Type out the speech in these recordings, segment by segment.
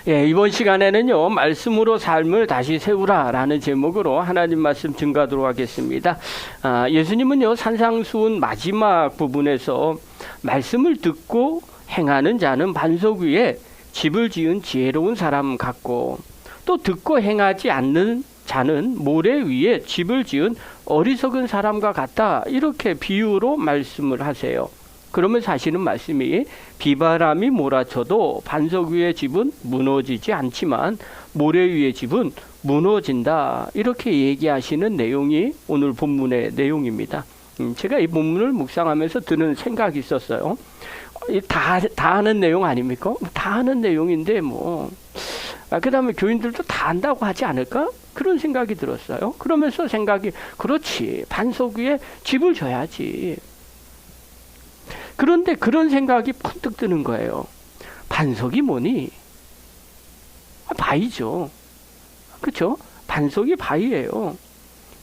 예, 이번 시간에는요, 말씀으로 삶을 다시 세우라 라는 제목으로 하나님 말씀 증거하도록 하겠습니다. 예수님은요, 산상수훈 마지막 부분에서 말씀을 듣고 행하는 자는 반석 위에 집을 지은 지혜로운 사람 같고, 또 듣고 행하지 않는 자는 모래 위에 집을 지은 어리석은 사람과 같다, 이렇게 비유로 말씀을 하세요. 그러면서 하시는 말씀이, 비바람이 몰아쳐도 반석 위의 집은 무너지지 않지만 모래 위의 집은 무너진다, 이렇게 얘기하시는 내용이 오늘 본문의 내용입니다. 제가 이 본문을 묵상하면서 드는 생각이 있었어요. 다 하는 내용 아닙니까? 다 하는 내용인데 그 다음에 교인들도 다 안다고 하지 않을까? 그런 생각이 들었어요. 그러면서 생각이, 그렇지, 반석 위에 집을 져야지. 그런데 그런 생각이 펀뜩 드는 거예요. 반석이 뭐니? 바위죠. 그렇죠? 반석이 바위예요.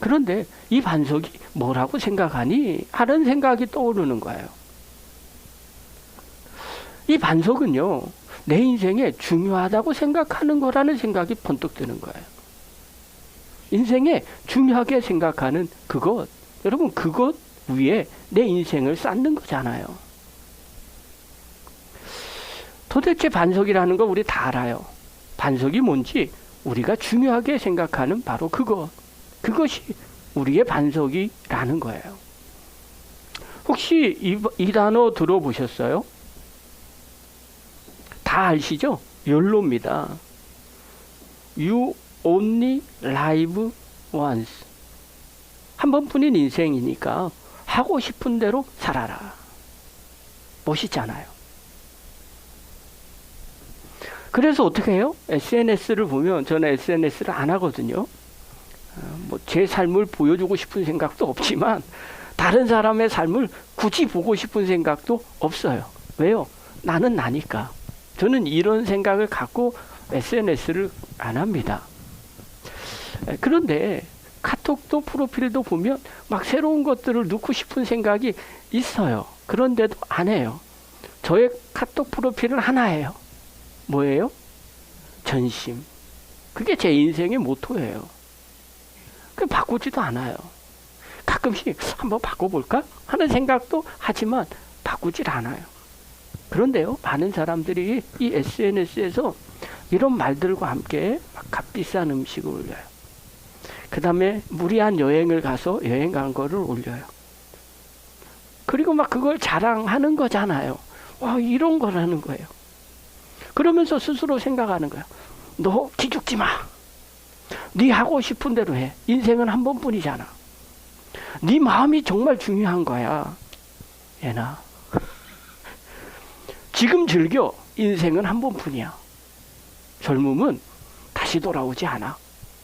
그런데 이 반석이 뭐라고 생각하니? 하는 생각이 떠오르는 거예요. 이 반석은요, 내 인생에 중요하다고 생각하는 거라는 생각이 번뜩 드는 거예요. 인생에 중요하게 생각하는 그것, 여러분, 그것 위에 내 인생을 쌓는 거잖아요. 도대체 반석이라는 거 우리 다 알아요. 반석이 뭔지 우리가 중요하게 생각하는 바로 그것이 우리의 반석이라는 거예요. 혹시 이 단어 들어보셨어요? 다 아시죠? 욜로입니다. You only live once. 한 번뿐인 인생이니까 하고 싶은 대로 살아라. 멋있잖아요. 그래서 어떻게 해요? SNS를 보면, 저는 SNS를 안 하거든요. 제 삶을 보여주고 싶은 생각도 없지만 다른 사람의 삶을 굳이 보고 싶은 생각도 없어요. 왜요? 나는 나니까. 저는 이런 생각을 갖고 SNS를 안 합니다. 그런데 카톡도 프로필도 보면 막 새로운 것들을 넣고 싶은 생각이 있어요. 그런데도 안 해요. 저의 카톡 프로필은 하나예요. 뭐예요? 전심. 그게 제 인생의 모토예요. 그 바꾸지도 않아요. 가끔씩 한번 바꿔볼까 하는 생각도 하지만 바꾸질 않아요. 그런데요, 많은 사람들이 이 SNS에서 이런 말들과 함께 막 값비싼 음식을 올려요. 그 다음에 무리한 여행을 가서 여행 간 거를 올려요. 그리고 막 그걸 자랑하는 거잖아요. 와, 이런 거라는 거예요. 그러면서 스스로 생각하는 거예요. 너 기죽지 마. 네 하고 싶은 대로 해. 인생은 한 번뿐이잖아. 네 마음이 정말 중요한 거야. 얘나. 지금 즐겨. 인생은 한 번뿐이야. 젊음은 다시 돌아오지 않아.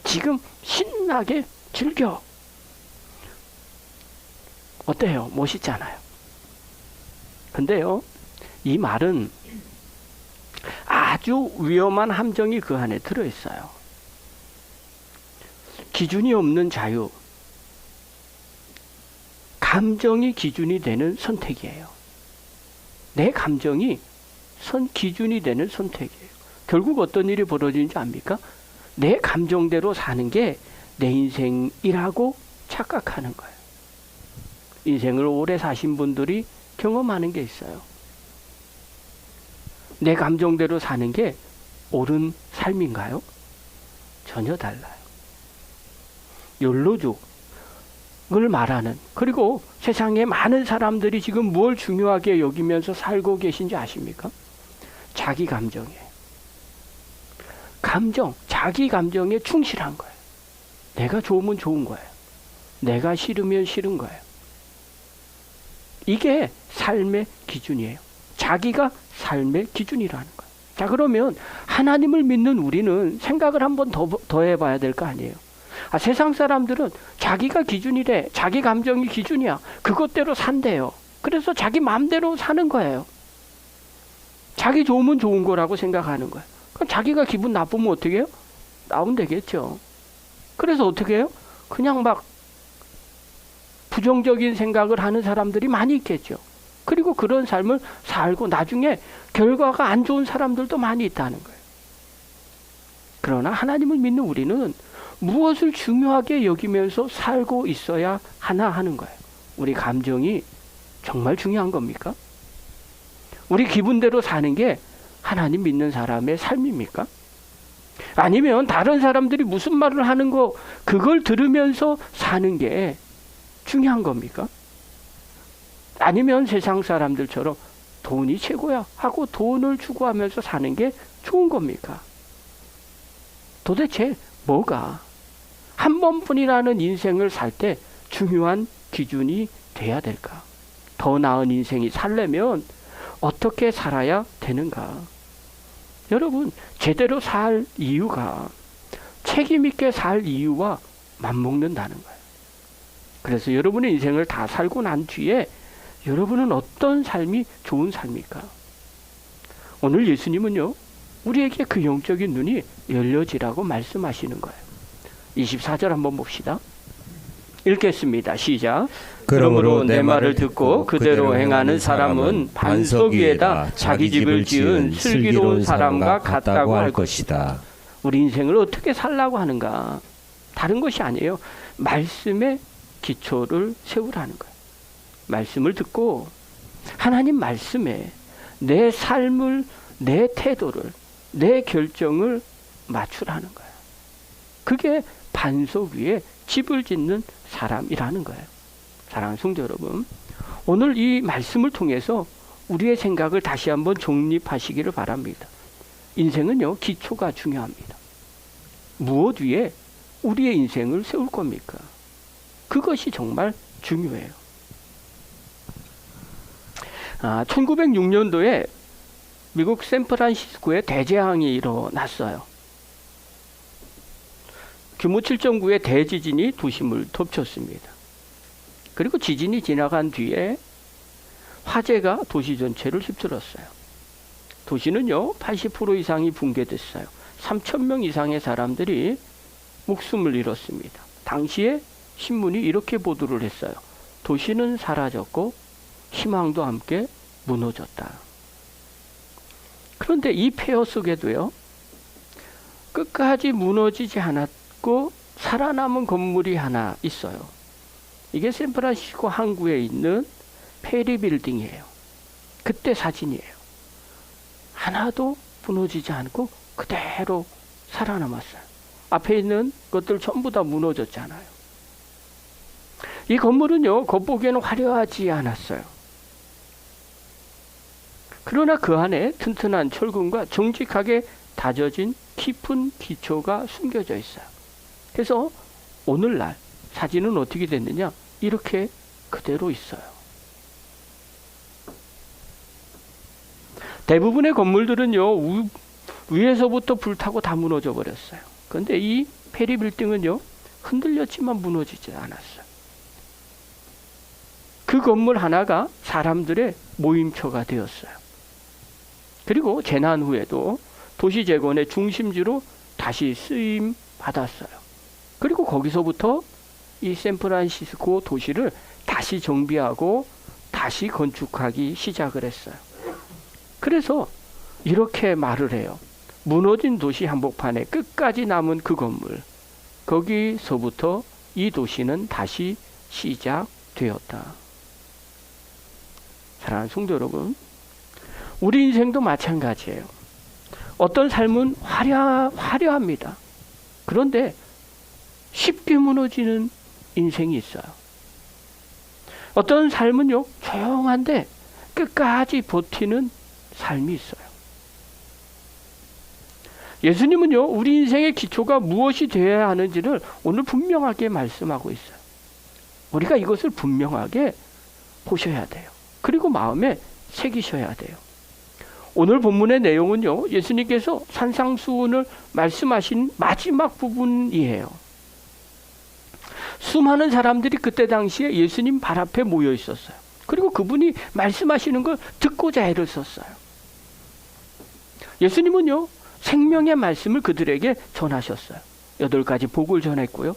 지금 신나게 즐겨. 어때요? 멋있잖아요. 근데요, 이 말은 아주 위험한 함정이 그 안에 들어있어요. 기준이 없는 자유. 감정이 기준이 되는 선택이에요. 내 감정이 기준이 되는 선택이에요. 결국 어떤 일이 벌어지는지 압니까? 내 감정대로 사는 게 내 인생이라고 착각하는 거예요. 인생을 오래 사신 분들이 경험하는 게 있어요. 내 감정대로 사는 게 옳은 삶인가요? 전혀 달라요. 욜로족을 말하는, 그리고 세상에 많은 사람들이 지금 뭘 중요하게 여기면서 살고 계신지 아십니까? 자기 감정이에요. 자기 감정에 충실한 거예요. 내가 좋으면 좋은 거예요. 내가 싫으면 싫은 거예요. 이게 삶의 기준이에요. 자기가 삶의 기준이라는 거예요. 자, 그러면 하나님을 믿는 우리는 생각을 한번 더 해봐야 될 거 아니에요. 세상 사람들은 자기가 기준이래. 자기 감정이 기준이야. 그것대로 산대요. 그래서 자기 마음대로 사는 거예요. 자기 좋으면 좋은 거라고 생각하는 거예요. 그럼 자기가 기분 나쁘면 어떻게 해요? 나오면 되겠죠. 그래서 어떻게 해요? 그냥 막 부정적인 생각을 하는 사람들이 많이 있겠죠. 그리고 그런 삶을 살고 나중에 결과가 안 좋은 사람들도 많이 있다는 거예요. 그러나 하나님을 믿는 우리는 무엇을 중요하게 여기면서 살고 있어야 하나 하는 거예요. 우리 감정이 정말 중요한 겁니까? 우리 기분대로 사는 게 하나님 믿는 사람의 삶입니까? 아니면 다른 사람들이 무슨 말을 하는 거 그걸 들으면서 사는 게 중요한 겁니까? 아니면 세상 사람들처럼 돈이 최고야 하고 돈을 추구하면서 사는 게 좋은 겁니까? 도대체 뭐가 한 번뿐이라는 인생을 살 때 중요한 기준이 돼야 될까? 더 나은 인생이 살려면 어떻게 살아야 되는가? 여러분, 제대로 살 이유가 책임 있게 살 이유와 맞먹는다는 거예요. 그래서 여러분의 인생을 다 살고 난 뒤에 여러분은 어떤 삶이 좋은 삶입니까? 오늘 예수님은요, 우리에게 그 영적인 눈이 열려지라고 말씀하시는 거예요. 24절 한번 봅시다. 읽겠습니다. 시작. 그러므로 내 말을 듣고 그대로 행하는 사람은 반석 위에다 자기 집을 지은 슬기로운 사람과 같다고 할 것이다. 우리 인생을 어떻게 살라고 하는가? 다른 것이 아니에요. 말씀의 기초를 세우라는 거예요. 말씀을 듣고 하나님 말씀에 내 삶을, 내 태도를, 내 결정을 맞추라는 거예요. 그게 반석 위에 집을 짓는 사람이라는 거예요. 사랑하는 성도 여러분, 오늘 이 말씀을 통해서 우리의 생각을 다시 한번 정립하시기를 바랍니다. 인생은요, 기초가 중요합니다. 무엇 위에 우리의 인생을 세울 겁니까? 그것이 정말 중요해요. 1906년도에 미국 샌프란시스코에 대재앙이 일어났어요. 규모 7.9의 대지진이 도심을 덮쳤습니다. 그리고 지진이 지나간 뒤에 화재가 도시 전체를 휩쓸었어요. 도시는요, 80% 이상이 붕괴됐어요. 3,000명 이상의 사람들이 목숨을 잃었습니다. 당시에 신문이 이렇게 보도를 했어요. 도시는 사라졌고 희망도 함께 무너졌다. 그런데 이 폐허 속에도요, 끝까지 무너지지 않았고 살아남은 건물이 하나 있어요. 이게 샌프란시스코 항구에 있는 페리 빌딩이에요. 그때 사진이에요. 하나도 무너지지 않고 그대로 살아남았어요. 앞에 있는 것들 전부 다 무너졌잖아요. 이 건물은요, 겉보기에는 화려하지 않았어요. 그러나 그 안에 튼튼한 철근과 정직하게 다져진 깊은 기초가 숨겨져 있어요. 그래서 오늘날 사진은 어떻게 됐느냐? 이렇게 그대로 있어요. 대부분의 건물들은요, 위에서부터 불타고 다 무너져 버렸어요. 그런데 이 페리 빌딩은요, 흔들렸지만 무너지지 않았어요. 그 건물 하나가 사람들의 모임처가 되었어요. 그리고 재난 후에도 도시 재건의 중심지로 다시 쓰임 받았어요. 그리고 거기서부터 이 샌프란시스코 도시를 다시 정비하고 다시 건축하기 시작을 했어요. 그래서 이렇게 말을 해요. 무너진 도시 한복판에 끝까지 남은 그 건물, 거기서부터 이 도시는 다시 시작되었다. 사랑하는 성도 여러분, 우리 인생도 마찬가지예요. 어떤 삶은 화려합니다. 그런데 쉽게 무너지는 인생이 있어요. 어떤 삶은요, 조용한데 끝까지 버티는 삶이 있어요. 예수님은요, 우리 인생의 기초가 무엇이 되어야 하는지를 오늘 분명하게 말씀하고 있어요. 우리가 이것을 분명하게 보셔야 돼요. 그리고 마음에 새기셔야 돼요. 오늘 본문의 내용은요, 예수님께서 산상수훈을 말씀하신 마지막 부분이에요. 수많은 사람들이 그때 당시에 예수님 발 앞에 모여 있었어요. 그리고 그분이 말씀하시는 걸 듣고자 애를 썼어요. 예수님은요, 생명의 말씀을 그들에게 전하셨어요. 8가지 복을 전했고요.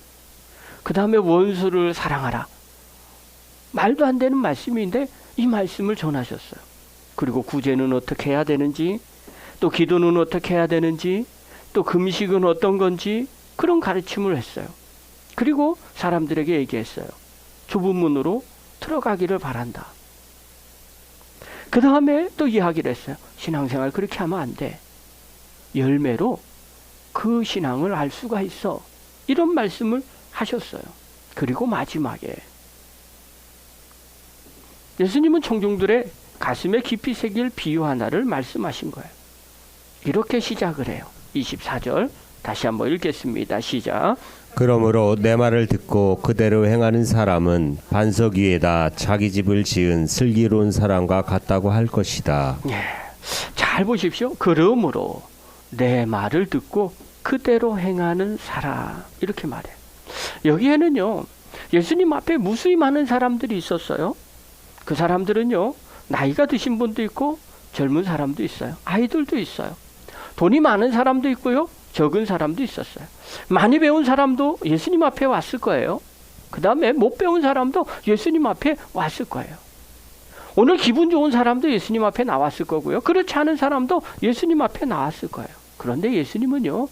그 다음에 원수를 사랑하라. 말도 안 되는 말씀인데 이 말씀을 전하셨어요. 그리고 구제는 어떻게 해야 되는지, 또 기도는 어떻게 해야 되는지, 또 금식은 어떤 건지 그런 가르침을 했어요. 그리고 사람들에게 얘기했어요. 좁은 문으로 들어가기를 바란다. 그 다음에 또 이야기를 했어요. 신앙생활 그렇게 하면 안 돼. 열매로 그 신앙을 알 수가 있어. 이런 말씀을 하셨어요. 그리고 마지막에 예수님은 청중들의 가슴에 깊이 새길 비유 하나를 말씀하신 거예요. 이렇게 시작을 해요. 24절 다시 한번 읽겠습니다. 시작. 그러므로 내 말을 듣고 그대로 행하는 사람은 반석 위에다 자기 집을 지은 슬기로운 사람과 같다고 할 것이다. 잘 보십시오. 그러므로 내 말을 듣고 그대로 행하는 사람, 이렇게 말해요. 여기에는요, 예수님 앞에 무수히 많은 사람들이 있었어요. 그 사람들은요, 나이가 드신 분도 있고 젊은 사람도 있어요. 아이들도 있어요. 돈이 많은 사람도 있고요, 적은 사람도 있었어요. 많이 배운 사람도 예수님 앞에 왔을 거예요. 그 다음에 못 배운 사람도 예수님 앞에 왔을 거예요. 오늘 기분 좋은 사람도 예수님 앞에 나왔을 거고요. 그렇지 않은 사람도 예수님 앞에 나왔을 거예요. 그런데 예수님은요,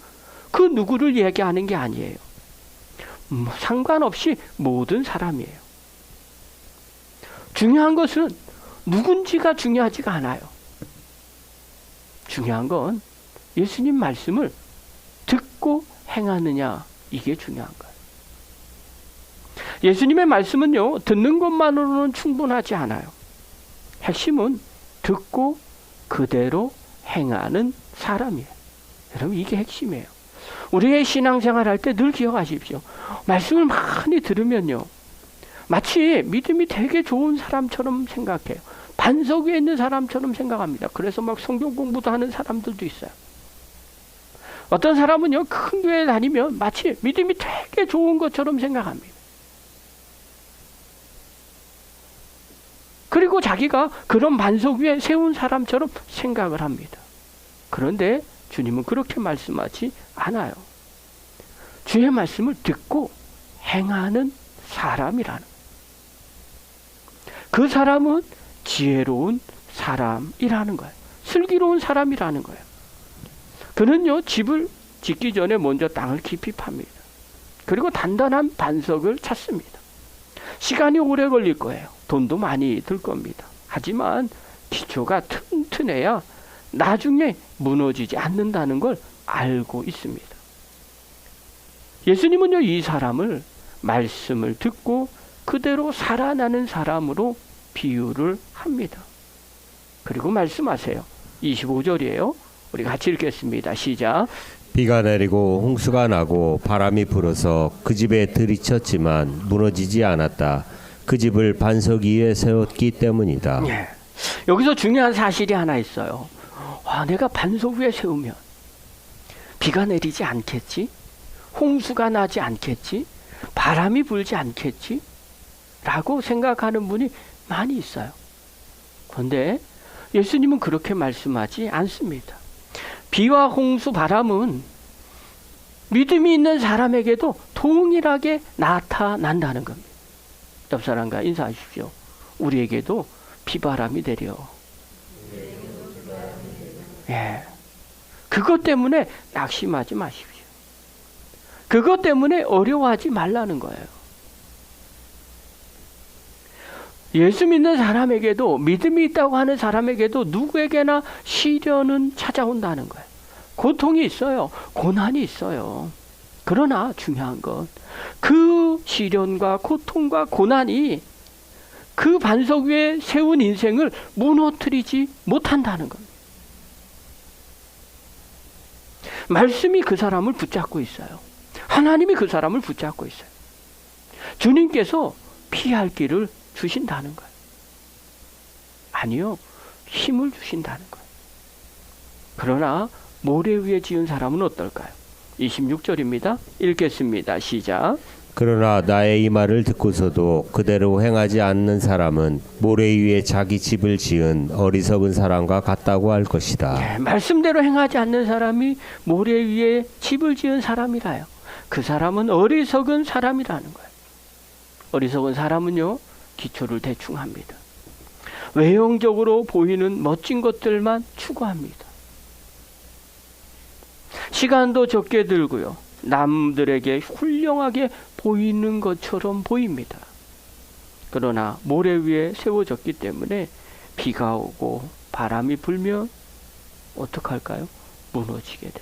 그 누구를 얘기하는 게 아니에요. 상관없이 모든 사람이에요. 중요한 것은 누군지가 중요하지가 않아요. 중요한 건 예수님 말씀을 듣고 행하느냐, 이게 중요한 거예요. 예수님의 말씀은요, 듣는 것만으로는 충분하지 않아요. 핵심은 듣고 그대로 행하는 사람이에요. 여러분, 이게 핵심이에요. 우리의 신앙생활 할 때 늘 기억하십시오. 말씀을 많이 들으면요, 마치 믿음이 되게 좋은 사람처럼 생각해요. 반석 위에 있는 사람처럼 생각합니다. 그래서 막 성경 공부도 하는 사람들도 있어요. 어떤 사람은요, 큰 교회 다니면 마치 믿음이 되게 좋은 것처럼 생각합니다. 그리고 자기가 그런 반석 위에 세운 사람처럼 생각을 합니다. 그런데 주님은 그렇게 말씀하지 않아요. 주의 말씀을 듣고 행하는 사람이라는 거예요. 그 사람은 지혜로운 사람이라는 거예요. 슬기로운 사람이라는 거예요. 그는요, 집을 짓기 전에 먼저 땅을 깊이 팝니다. 그리고 단단한 반석을 찾습니다. 시간이 오래 걸릴 거예요. 돈도 많이 들 겁니다. 하지만 기초가 튼튼해야 나중에 무너지지 않는다는 걸 알고 있습니다. 예수님은요, 이 사람을 말씀을 듣고 그대로 살아나는 사람으로 비유를 합니다. 그리고 말씀하세요. 25절이에요. 우리 같이 읽겠습니다. 시작. 비가 내리고 홍수가 나고 바람이 불어서 그 집에 들이쳤지만 무너지지 않았다. 그 집을 반석 위에 세웠기 때문이다. 예. 여기서 중요한 사실이 하나 있어요. 내가 반석 위에 세우면 비가 내리지 않겠지? 홍수가 나지 않겠지? 바람이 불지 않겠지? 라고 생각하는 분이 많이 있어요. 그런데 예수님은 그렇게 말씀하지 않습니다. 비와 홍수, 바람은 믿음이 있는 사람에게도 동일하게 나타난다는 겁니다. 옆 사람과 인사하십시오. 우리에게도 비바람이 내려. 예. 그것 때문에 낙심하지 마십시오. 그것 때문에 어려워하지 말라는 거예요. 예수 믿는 사람에게도, 믿음이 있다고 하는 사람에게도 누구에게나 시련은 찾아온다는 거예요. 고통이 있어요. 고난이 있어요. 그러나 중요한 건 그 시련과 고통과 고난이 그 반석 위에 세운 인생을 무너뜨리지 못한다는 겁니다. 말씀이 그 사람을 붙잡고 있어요. 하나님이 그 사람을 붙잡고 있어요. 주님께서 피할 길을 주신다는 거예요. 아니요, 힘을 주신다는 거예요. 그러나 모래 위에 지은 사람은 어떨까요? 26절입니다. 읽겠습니다. 시작. 그러나 나의 이 말을 듣고서도 그대로 행하지 않는 사람은 모래 위에 자기 집을 지은 어리석은 사람과 같다고 할 것이다. 네, 말씀대로 행하지 않는 사람이 모래 위에 집을 지은 사람이라요. 그 사람은 어리석은 사람이라는 거예요. 어리석은 사람은요, 기초를 대충 합니다. 외형적으로 보이는 멋진 것들만 추구합니다. 시간도 적게 들고요. 남들에게 훌륭하게 보이는 것처럼 보입니다. 그러나 모래 위에 세워졌기 때문에 비가 오고 바람이 불면 어떡할까요? 무너지게 됩니다.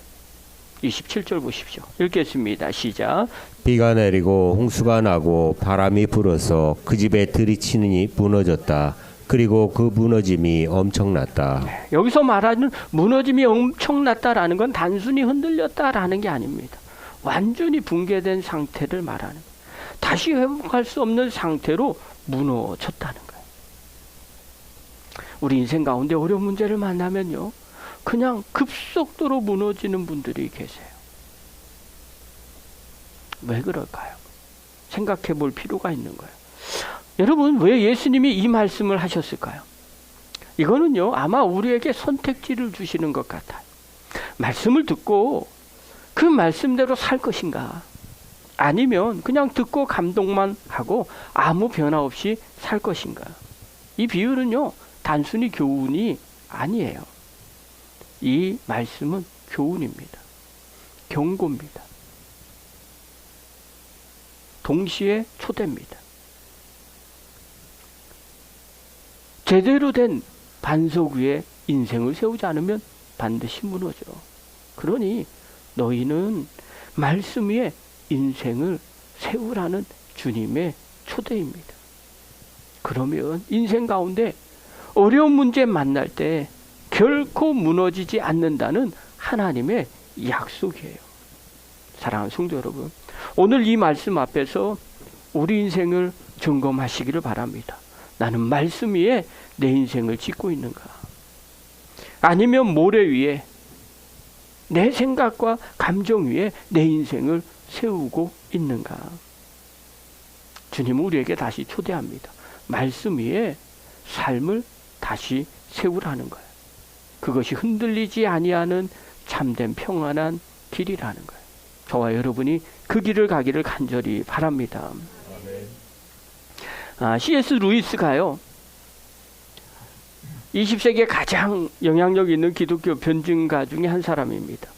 27절 보십시오. 읽겠습니다. 시작. 비가 내리고 홍수가 나고 바람이 불어서 그 집에 들이치느니 무너졌다. 그리고 그 무너짐이 엄청났다. 여기서 말하는 무너짐이 엄청났다라는 건 단순히 흔들렸다라는 게 아닙니다. 완전히 붕괴된 상태를 말하는 거예요. 다시 회복할 수 없는 상태로 무너졌다는 거예요. 우리 인생 가운데 어려운 문제를 만나면요, 그냥 급속도로 무너지는 분들이 계세요. 왜 그럴까요? 생각해 볼 필요가 있는 거예요. 여러분, 왜 예수님이 이 말씀을 하셨을까요? 이거는요, 아마 우리에게 선택지를 주시는 것 같아요. 말씀을 듣고 그 말씀대로 살 것인가? 아니면 그냥 듣고 감동만 하고 아무 변화 없이 살 것인가? 이 비유는요, 단순히 교훈이 아니에요. 이 말씀은 교훈입니다. 경고입니다. 동시에 초대입니다. 제대로 된 반석 위에 인생을 세우지 않으면 반드시 무너져. 그러니 너희는 말씀 위에 인생을 세우라는 주님의 초대입니다. 그러면 인생 가운데 어려운 문제 만날 때 결코 무너지지 않는다는 하나님의 약속이에요. 사랑하는 성도 여러분, 오늘 이 말씀 앞에서 우리 인생을 점검하시기를 바랍니다. 나는 말씀 위에 내 인생을 짓고 있는가? 아니면 모래 위에 내 생각과 감정 위에 내 인생을 세우고 있는가? 주님은 우리에게 다시 초대합니다. 말씀 위에 삶을 다시 세우라는 거예요. 그것이 흔들리지 아니하는 참된 평안한 길이라는 거예요. 저와 여러분이 그 길을 가기를 간절히 바랍니다. C.S. 루이스가요, 20세기에 가장 영향력 있는 기독교 변증가 중에 한 사람입니다.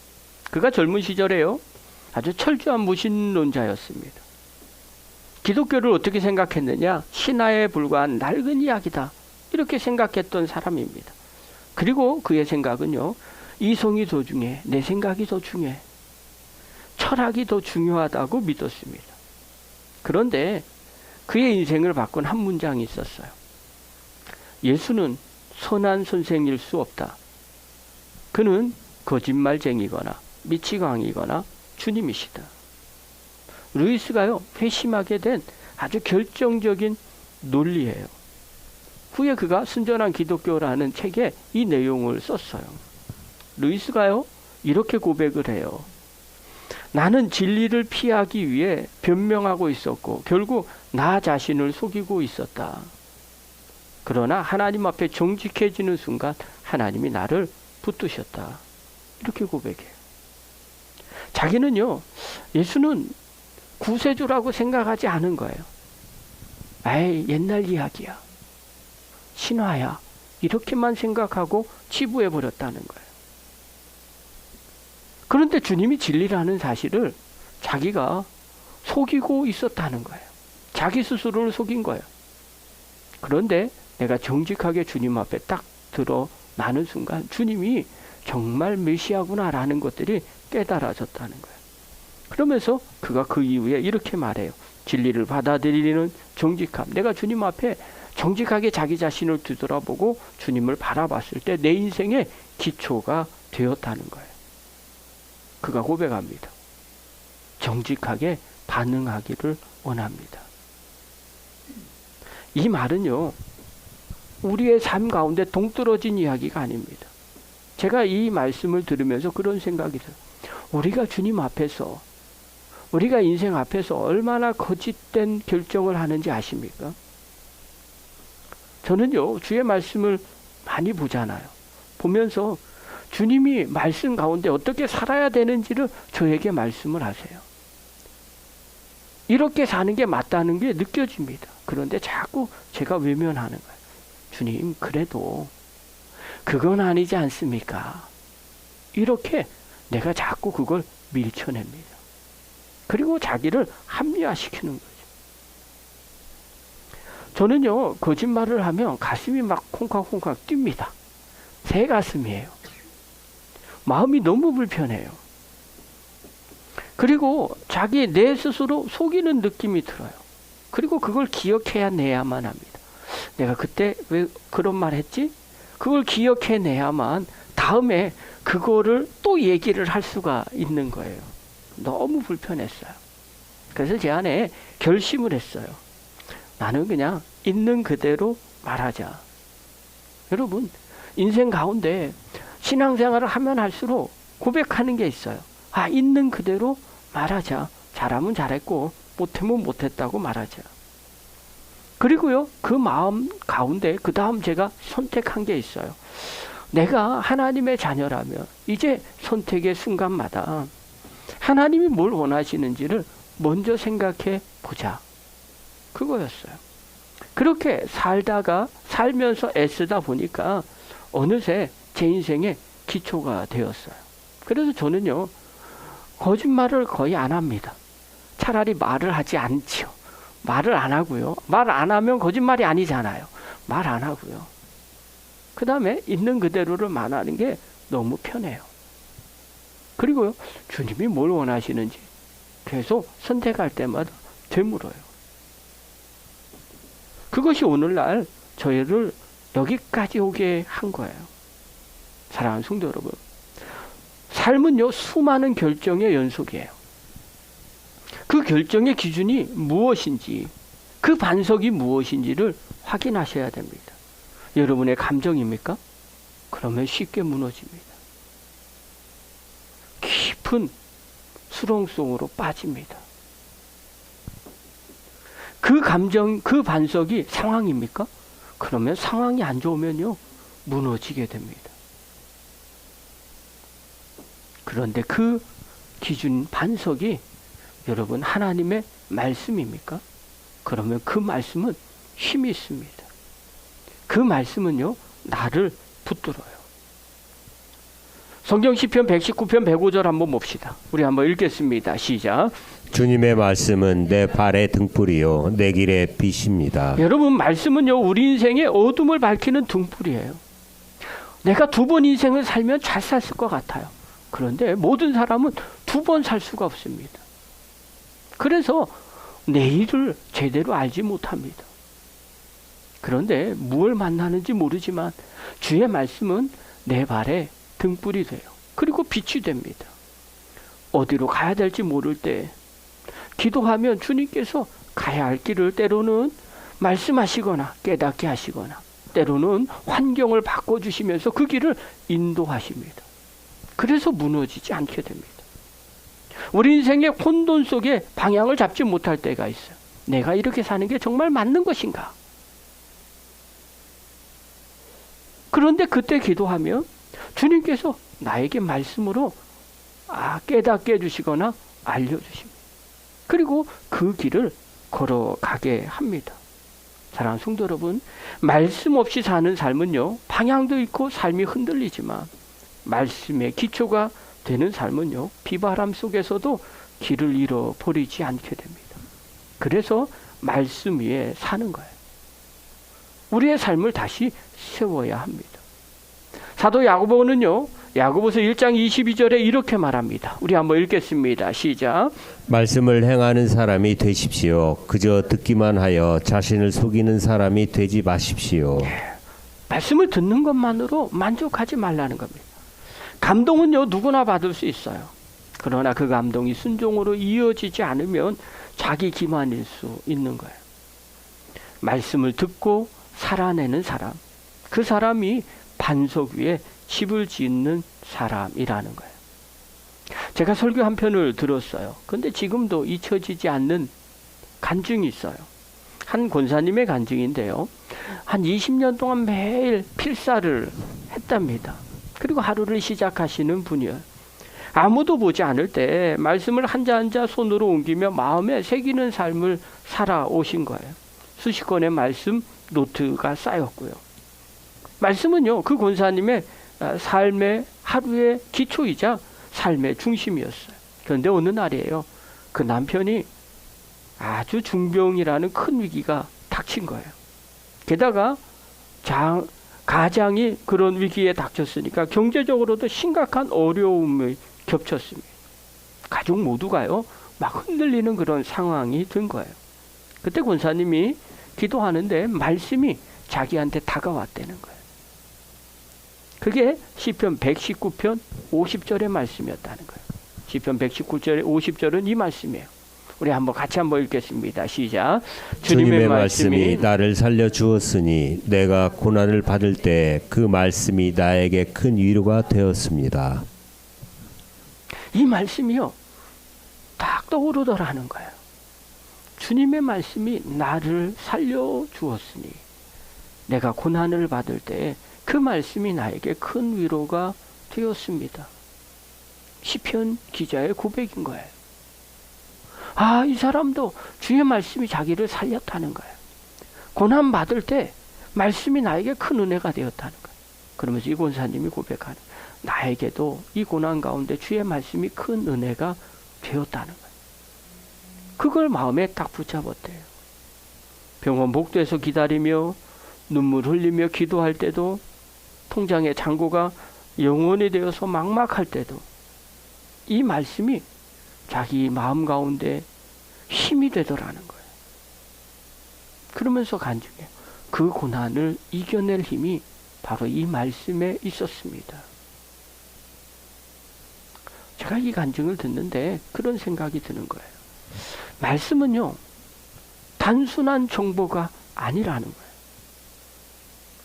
그가 젊은 시절에요, 아주 철저한 무신론자였습니다. 기독교를 어떻게 생각했느냐? 신화에 불과한 낡은 이야기다, 이렇게 생각했던 사람입니다. 그리고 그의 생각은요, 이성이 더 중요해, 내 생각이 더 중요해, 철학이 더 중요하다고 믿었습니다. 그런데 그의 인생을 바꾼 한 문장이 있었어요. 예수는 선한 선생일 수 없다. 그는 거짓말쟁이거나 미치광이거나 주님이시다. 루이스가요, 회심하게 된 아주 결정적인 논리예요. 후에 그가 순전한 기독교라는 책에 이 내용을 썼어요. 루이스가요, 이렇게 고백을 해요. 나는 진리를 피하기 위해 변명하고 있었고 결국 나 자신을 속이고 있었다. 그러나 하나님 앞에 정직해지는 순간 하나님이 나를 붙드셨다. 이렇게 고백해요. 자기는요, 예수는 구세주라고 생각하지 않은 거예요. 에이, 옛날 이야기야, 신화야, 이렇게만 생각하고 치부해버렸다는 거예요. 그런데 주님이 진리라는 사실을 자기가 속이고 있었다는 거예요. 자기 스스로를 속인 거예요. 그런데 내가 정직하게 주님 앞에 딱 드러나는 순간 주님이 정말 메시아구나라는 것들이 깨달아졌다는 거예요. 그러면서 그가 그 이후에 이렇게 말해요. 진리를 받아들이는 정직함. 내가 주님 앞에 정직하게 자기 자신을 뒤돌아보고 주님을 바라봤을 때 내 인생의 기초가 되었다는 거예요. 그가 고백합니다. 정직하게 반응하기를 원합니다. 이 말은요, 우리의 삶 가운데 동떨어진 이야기가 아닙니다. 제가 이 말씀을 들으면서 그런 생각이 들어요. 우리가 주님 앞에서, 우리가 인생 앞에서 얼마나 거짓된 결정을 하는지 아십니까? 저는요, 주의 말씀을 많이 보잖아요. 보면서 주님이 말씀 가운데 어떻게 살아야 되는지를 저에게 말씀을 하세요. 이렇게 사는 게 맞다는 게 느껴집니다. 그런데 자꾸 제가 외면하는 거예요. 주님, 그래도 그건 아니지 않습니까? 이렇게 내가 자꾸 그걸 밀쳐냅니다. 그리고 자기를 합리화시키는 거죠. 저는요, 거짓말을 하면 가슴이 막 콩깍콩깍 뜁니다. 새 가슴이에요. 마음이 너무 불편해요. 그리고 내 스스로 속이는 느낌이 들어요. 그리고 그걸 기억해야 내야만 합니다. 내가 그때 왜 그런 말 했지? 그걸 기억해내야만 다음에 그거를 또 얘기를 할 수가 있는 거예요. 너무 불편했어요. 그래서 제 안에 결심을 했어요. 나는 그냥 있는 그대로 말하자. 여러분, 인생 가운데 신앙생활을 하면 할수록 고백하는 게 있어요. 있는 그대로 말하자. 잘하면 잘했고 못하면 못했다고 말하자. 그리고요, 그 마음 가운데 그 다음 제가 선택한 게 있어요. 내가 하나님의 자녀라면 이제 선택의 순간마다 하나님이 뭘 원하시는지를 먼저 생각해 보자. 그거였어요. 그렇게 살면서 애쓰다 보니까 어느새 제 인생의 기초가 되었어요. 그래서 저는요, 거짓말을 거의 안 합니다. 차라리 말을 하지 않지요. 말을 안 하고요. 말 안 하면 거짓말이 아니잖아요. 말 안 하고요. 그 다음에 있는 그대로를 말하는 게 너무 편해요. 그리고요, 주님이 뭘 원하시는지 계속 선택할 때마다 되물어요. 그것이 오늘날 저희를 여기까지 오게 한 거예요. 사랑하는 성도 여러분, 삶은요, 수많은 결정의 연속이에요. 그 결정의 기준이 무엇인지, 그 반석이 무엇인지를 확인하셔야 됩니다. 여러분의 감정입니까? 그러면 쉽게 무너집니다. 깊은 수렁 속으로 빠집니다. 그 감정, 그 반석이 상황입니까? 그러면 상황이 안 좋으면요, 무너지게 됩니다. 그런데 그 기준, 반석이 여러분 하나님의 말씀입니까? 그러면 그 말씀은 힘이 있습니다. 그 말씀은요, 나를 붙들어요. 성경 시편 119편 105절 한번 봅시다. 우리 한번 읽겠습니다. 시작. 주님의 말씀은 내 발의 등불이요 내 길의 빛입니다. 여러분, 말씀은요, 우리 인생의 어둠을 밝히는 등불이에요. 내가 2번 인생을 살면 잘 샀을 것 같아요. 그런데 모든 사람은 2번 살 수가 없습니다. 그래서 내일을 제대로 알지 못합니다. 그런데 무엇을 만나는지 모르지만 주의 말씀은 내 발에 등불이 돼요. 그리고 빛이 됩니다. 어디로 가야 될지 모를 때 기도하면 주님께서 가야 할 길을 때로는 말씀하시거나 깨닫게 하시거나 때로는 환경을 바꿔주시면서 그 길을 인도하십니다. 그래서 무너지지 않게 됩니다. 우리 인생의 혼돈 속에 방향을 잡지 못할 때가 있어요. 내가 이렇게 사는 게 정말 맞는 것인가? 그런데 그때 기도하면 주님께서 나에게 말씀으로 깨닫게 해주시거나 알려주십니다. 그리고 그 길을 걸어가게 합니다. 사랑하는 성도 여러분, 말씀 없이 사는 삶은요, 방향도 있고 삶이 흔들리지만 말씀의 기초가 되는 삶은요, 비바람 속에서도 길을 잃어버리지 않게 됩니다. 그래서 말씀 위에 사는 거예요. 우리의 삶을 다시 세워야 합니다. 사도 야고보는요, 야고보서 1장 22절에 이렇게 말합니다. 우리 한번 읽겠습니다. 시작. 말씀을 행하는 사람이 되십시오. 그저 듣기만 하여 자신을 속이는 사람이 되지 마십시오. 말씀을 듣는 것만으로 만족하지 말라는 겁니다. 감동은요, 누구나 받을 수 있어요. 그러나 그 감동이 순종으로 이어지지 않으면 자기 기만일 수 있는 거예요. 말씀을 듣고 살아내는 사람, 그 사람이 반석 위에 집을 짓는 사람이라는 거예요. 제가 설교 한 편을 들었어요. 근데 지금도 잊혀지지 않는 간증이 있어요. 한 권사님의 간증인데요. 한 20년 동안 매일 필사를 했답니다. 그리고 하루를 시작하시는 분이에요. 아무도 보지 않을 때 말씀을 한자 한자 손으로 옮기며 마음에 새기는 삶을 살아오신 거예요. 수십 권의 말씀 노트가 쌓였고요. 말씀은요, 그 권사님의 삶의 하루의 기초이자 삶의 중심이었어요. 그런데 어느 날이에요. 그 남편이 아주 중병이라는 큰 위기가 닥친 거예요. 게다가 가장이 그런 위기에 닥쳤으니까 경제적으로도 심각한 어려움이 겹쳤습니다. 가족 모두가요, 막 흔들리는 그런 상황이 된 거예요. 그때 권사님이 기도하는데 말씀이 자기한테 다가왔다는 거예요. 그게 시편 119편 50절의 말씀이었다는 거예요. 시편 119절 50절은 이 말씀이에요. 우리 같이 한번 읽겠습니다. 시작. 주님의 말씀이 나를 살려 주었으니 내가 고난을 받을 때 그 말씀이 나에게 큰 위로가 되었습니다. 이 말씀이요, 딱 떠오르더라는 거예요. 주님의 말씀이 나를 살려 주었으니 내가 고난을 받을 때 그 말씀이 나에게 큰 위로가 되었습니다. 시편 기자의 고백인 거예요. 아, 이 사람도 주의 말씀이 자기를 살렸다는 거예요. 고난 받을 때 말씀이 나에게 큰 은혜가 되었다는 거예요. 그러면서 이 권사님이 고백하는, 나에게도 이 고난 가운데 주의 말씀이 큰 은혜가 되었다는 거예요. 그걸 마음에 딱 붙잡았대요. 병원 복도에서 기다리며 눈물 흘리며 기도할 때도, 통장의 잔고가 영원이 되어서 막막할 때도 이 말씀이 자기 마음 가운데 힘이 되더라는 거예요. 그러면서 간증해요. 그 고난을 이겨낼 힘이 바로 이 말씀에 있었습니다. 제가 이 간증을 듣는데 그런 생각이 드는 거예요. 말씀은요, 단순한 정보가 아니라는 거예요.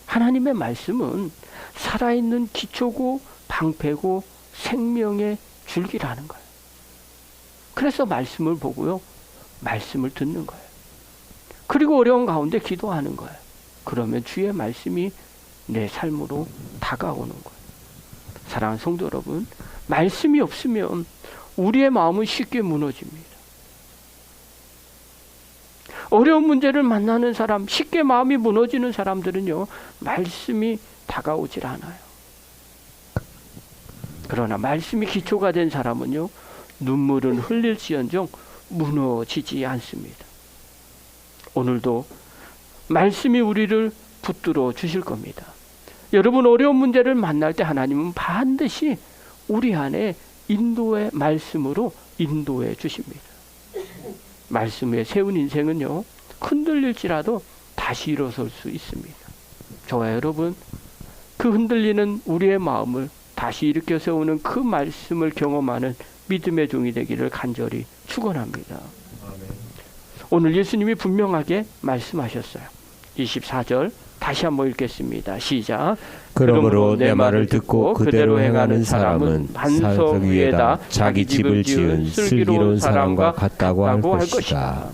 하나님의 말씀은 살아있는 기초고 방패고 생명의 줄기라는 거예요. 그래서 말씀을 보고요, 말씀을 듣는 거예요. 그리고 어려운 가운데 기도하는 거예요. 그러면 주의 말씀이 내 삶으로 다가오는 거예요. 사랑하는 성도 여러분, 말씀이 없으면 우리의 마음은 쉽게 무너집니다. 어려운 문제를 만나는 사람, 쉽게 마음이 무너지는 사람들은요, 말씀이 다가오질 않아요. 그러나 말씀이 기초가 된 사람은요, 눈물은 흘릴지언정 무너지지 않습니다. 오늘도 말씀이 우리를 붙들어 주실 겁니다. 여러분, 어려운 문제를 만날 때 하나님은 반드시 우리 안에 인도의 말씀으로 인도해 주십니다. 말씀에 세운 인생은요, 흔들릴지라도 다시 일어설 수 있습니다. 저와 여러분, 그 흔들리는 우리의 마음을 다시 일으켜 세우는 그 말씀을 경험하는 믿음의 종이 되기를 간절히 축원합니다. 오늘 예수님이 분명하게 말씀하셨어요. 24절 다시 한번 읽겠습니다. 시작. 그러므로 내 말을 듣고 그대로 행하는 사람은 반석 위에다 자기 집을 지은 슬기로운 사람과 같다고 할 것이다.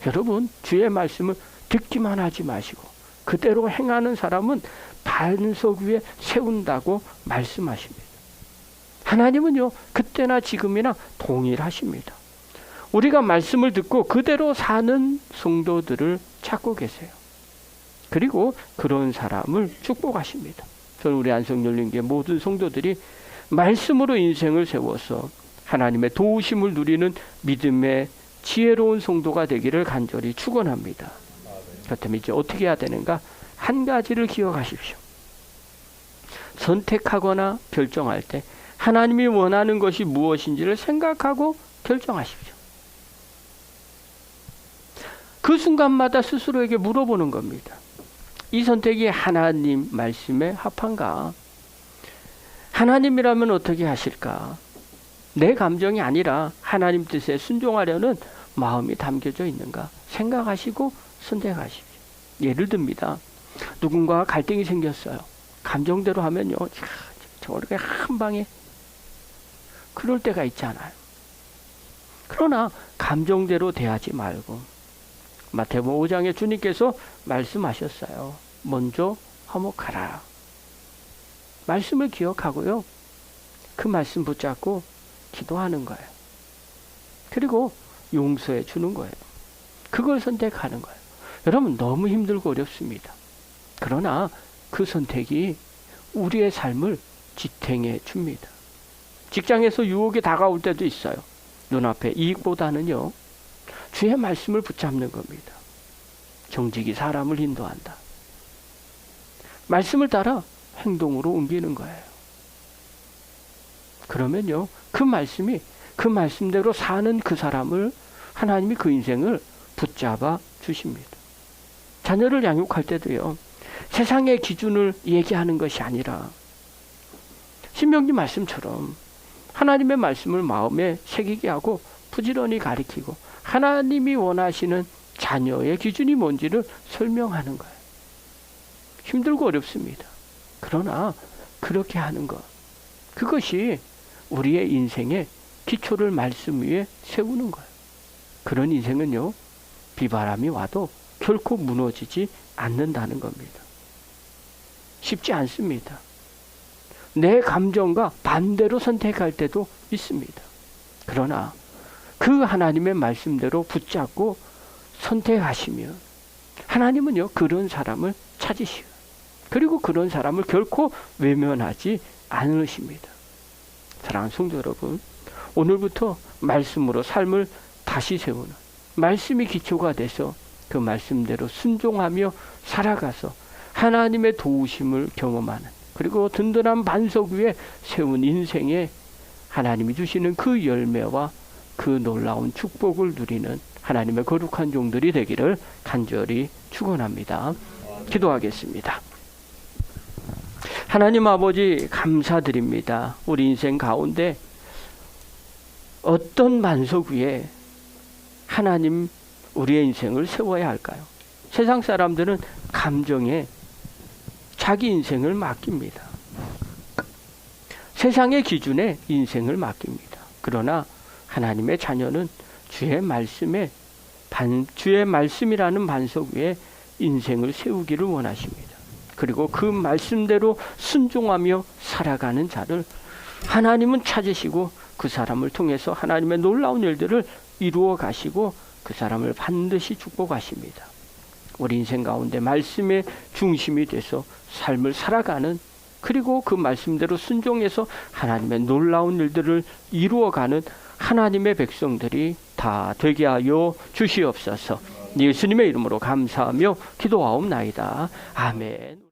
여러분, 주의 말씀을 듣기만 하지 마시고 그대로 행하는 사람은 반석 위에 세운다고 말씀하십니다. 하나님은요, 그때나 지금이나 동일하십니다. 우리가 말씀을 듣고 그대로 사는 성도들을 찾고 계세요. 그리고 그런 사람을 축복하십니다. 저는 우리 안성열린교회 모든 성도들이 말씀으로 인생을 세워서 하나님의 도우심을 누리는 믿음의 지혜로운 성도가 되기를 간절히 축원합니다. 그렇다면 이제 어떻게 해야 되는가? 한 가지를 기억하십시오. 선택하거나 결정할 때 하나님이 원하는 것이 무엇인지를 생각하고 결정하십시오. 그 순간마다 스스로에게 물어보는 겁니다. 이 선택이 하나님 말씀에 합한가? 하나님이라면 어떻게 하실까? 내 감정이 아니라 하나님 뜻에 순종하려는 마음이 담겨져 있는가? 생각하시고 선택하십시오. 예를 듭니다. 누군가와 갈등이 생겼어요. 감정대로 하면요, 저렇게 한 방에 그럴 때가 있잖아요. 그러나 감정대로 대하지 말고 마태복음 5장에 주님께서 말씀하셨어요. 먼저 화목하라. 말씀을 기억하고요, 그 말씀 붙잡고 기도하는 거예요. 그리고 용서해 주는 거예요. 그걸 선택하는 거예요. 여러분, 너무 힘들고 어렵습니다. 그러나 그 선택이 우리의 삶을 지탱해 줍니다. 직장에서 유혹이 다가올 때도 있어요. 눈앞에 이익보다는요, 주의 말씀을 붙잡는 겁니다. 정직이 사람을 인도한다. 말씀을 따라 행동으로 옮기는 거예요. 그러면요, 그 말씀이 그 말씀대로 사는 그 사람을 하나님이 그 인생을 붙잡아 주십니다. 자녀를 양육할 때도요, 세상의 기준을 얘기하는 것이 아니라 신명기 말씀처럼 하나님의 말씀을 마음에 새기게 하고 부지런히 가리키고 하나님이 원하시는 자녀의 기준이 뭔지를 설명하는 거예요. 힘들고 어렵습니다. 그러나 그렇게 하는 것, 그것이 우리의 인생의 기초를 말씀 위에 세우는 거예요. 그런 인생은요, 비바람이 와도 결코 무너지지 않는다는 겁니다. 쉽지 않습니다. 내 감정과 반대로 선택할 때도 있습니다. 그러나 그 하나님의 말씀대로 붙잡고 선택하시면 하나님은요, 그런 사람을 찾으시고 그리고 그런 사람을 결코 외면하지 않으십니다. 사랑하는 성도 여러분, 오늘부터 말씀으로 삶을 다시 세우는, 말씀이 기초가 돼서 그 말씀대로 순종하며 살아가서 하나님의 도우심을 경험하는, 그리고 든든한 반석 위에 세운 인생에 하나님이 주시는 그 열매와 그 놀라운 축복을 누리는 하나님의 거룩한 종들이 되기를 간절히 축원합니다. 기도하겠습니다. 하나님 아버지, 감사드립니다. 우리 인생 가운데 어떤 반석 위에 하나님 우리의 인생을 세워야 할까요? 세상 사람들은 감정에 자기 인생을 맡깁니다. 세상의 기준에 인생을 맡깁니다. 그러나 하나님의 자녀는 주의 말씀이라는 반석 위에 인생을 세우기를 원하십니다. 그리고 그 말씀대로 순종하며 살아가는 자를 하나님은 찾으시고 그 사람을 통해서 하나님의 놀라운 일들을 이루어 가시고 그 사람을 반드시 축복하십니다. 우리 인생 가운데 말씀의 중심이 돼서 삶을 살아가는, 그리고 그 말씀대로 순종해서 하나님의 놀라운 일들을 이루어가는 하나님의 백성들이 다 되게 하여 주시옵소서. 예수님의 이름으로 감사하며 기도하옵나이다. 아멘.